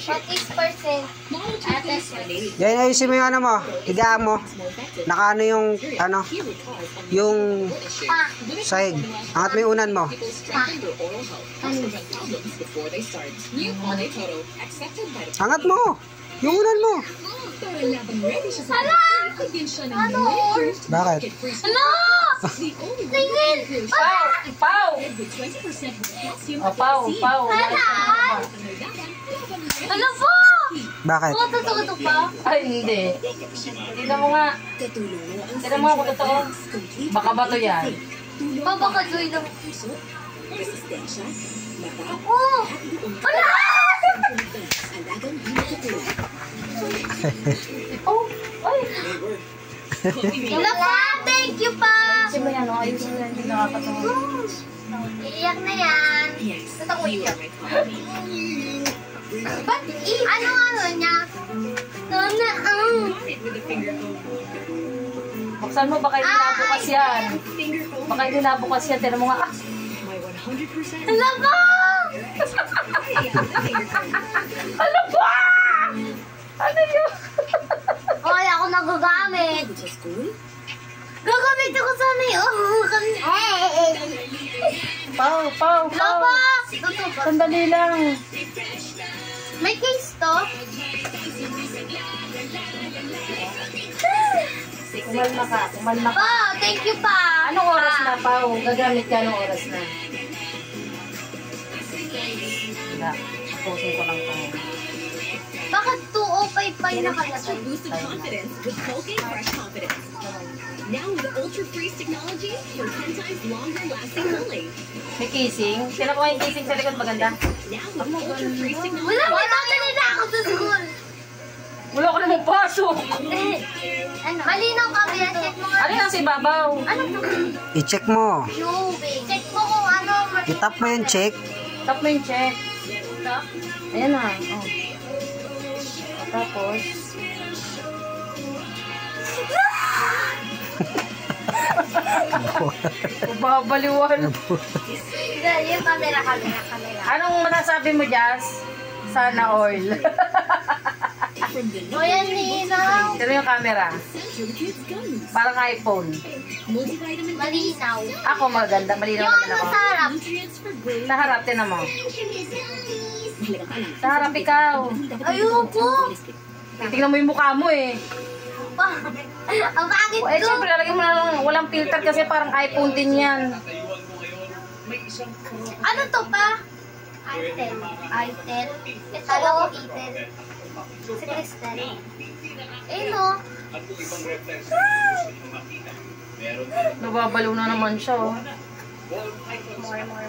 What is percent? Yan, ayusin mo yung ano mo. Higaan mo. Nakaano yung, ano, yung sahig. Angat mo yung unan mo. Angat mo. Yung unan mo. Hala! Ano? Bakit? Hala! Tingin! Pau! Pau! Pau! Hala! Ano po? Bakit? Totoo pa? Ay, hindi. Tignan mo nga. Tignan mo nga kung totoo. Baka ba to yan? Baka joy lang. Ako! Hala! Oh! Ay! Wala pa! Thank you pa! Ayusin mo yan, no? Ayusin mo yan. Hindi nakakatawa. Iiyak na yan. Totoo iyak. Ba't ano niya? Nana, Buksan mo, baka hindi nabukas yan. Baka hindi nabukas yan. Tignan mo nga. Ah! Hala ba? Ano ba? Ano yun? Ay, ako nagagamit. Gagamit ako sana yun. Pau! Pau! Hala Pau! ba? Totoo ba? Sandali lang. May case to? Kumalma ka. Kumalma ka. Pa, thank you pa. Anong oras na, Pau? Gagamit ka anong oras na? Wala. Pusin ko lang tayo. Bakit 205 pa yung nakalagay? Boost of confidence with Colgate Fresh Confidence. Now with Ultra Freeze technology for 10 times longer lasting cooling. May kissing? Sino ko yung kissing sa likod maganda? Now with Ultra Freeze technology. Wala, may tatali na ako sa school. Wala ko namang pasok. Ano? Malinaw ka, check mo nga. Ano lang si Babaw? Ano to? I-check mo. Check mo kung ano. I-tap mo yung check. Tap mo yung check. Ayan na. Oh. Tapos. Babaliwan. Yung camera. Anong masasabi mo, Jazz? Sana oil. O yan, Ninaw. Ito yung camera. Parang iPhone. Malinaw. Ako maganda. Malinaw Yung naman ano ako. sa harap. Sa harap, tinan mo. Sa harap ikaw. Ayoko. Tingnan mo yung mukha mo eh. Ang pangit Eh, ko. syempre, lalagyan mo na lang walang filter kasi parang iPhone din yan. Ano to pa? Itel. Kala ko Itel. Si Crystal. Eh no. Nababalo na naman siya oh.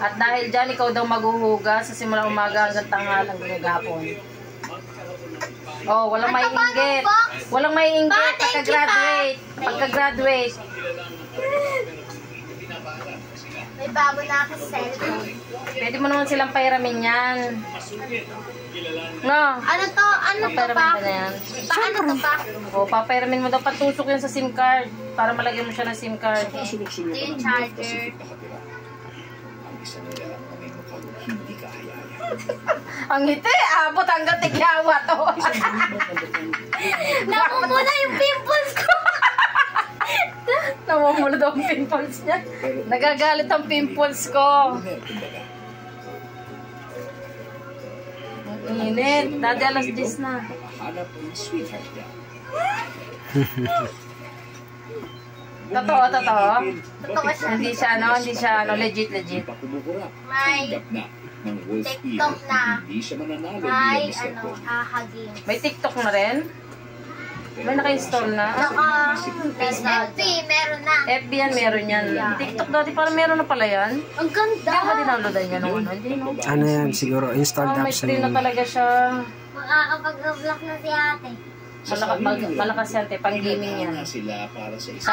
At dahil dyan, ikaw daw maghuhugas sa simula umaga hanggang tanghal hanggang gapon. Oh, walang may inggit. Walang may inggit pagka-graduate. Pagka-graduate. May bago na ako sa cellphone. Pwede mo naman silang pairamin yan. No? Ano to? Ano to Papairamin pa? ka na yan. Paano to pa? O, papairamin mo daw. Patusok yan sa SIM card. Para malagyan mo siya ng SIM card. Ito yung charger. Ang ngiti, abot hanggang tigyawa to. Namumula yung pimples ko. Namumula daw ang pimples niya. Nagagalit ang pimples ko. Ang init. Dati alas 10 na. Totoo, totoo. Totoo siya. Hindi siya legit. May TikTok na. May hahaging. May TikTok na rin? May naka-install na? FB, meron na. FB yan, meron yan. TikTok dati parang meron na pala yan. Ang ganda. Hindi mo dinaloadan yan nung ano? Hindi, no? Ano yan, siguro installed May apps screen na na talaga siya. Makakapag-vlog na si ate. Malakas yan, te. Pang gaming yan.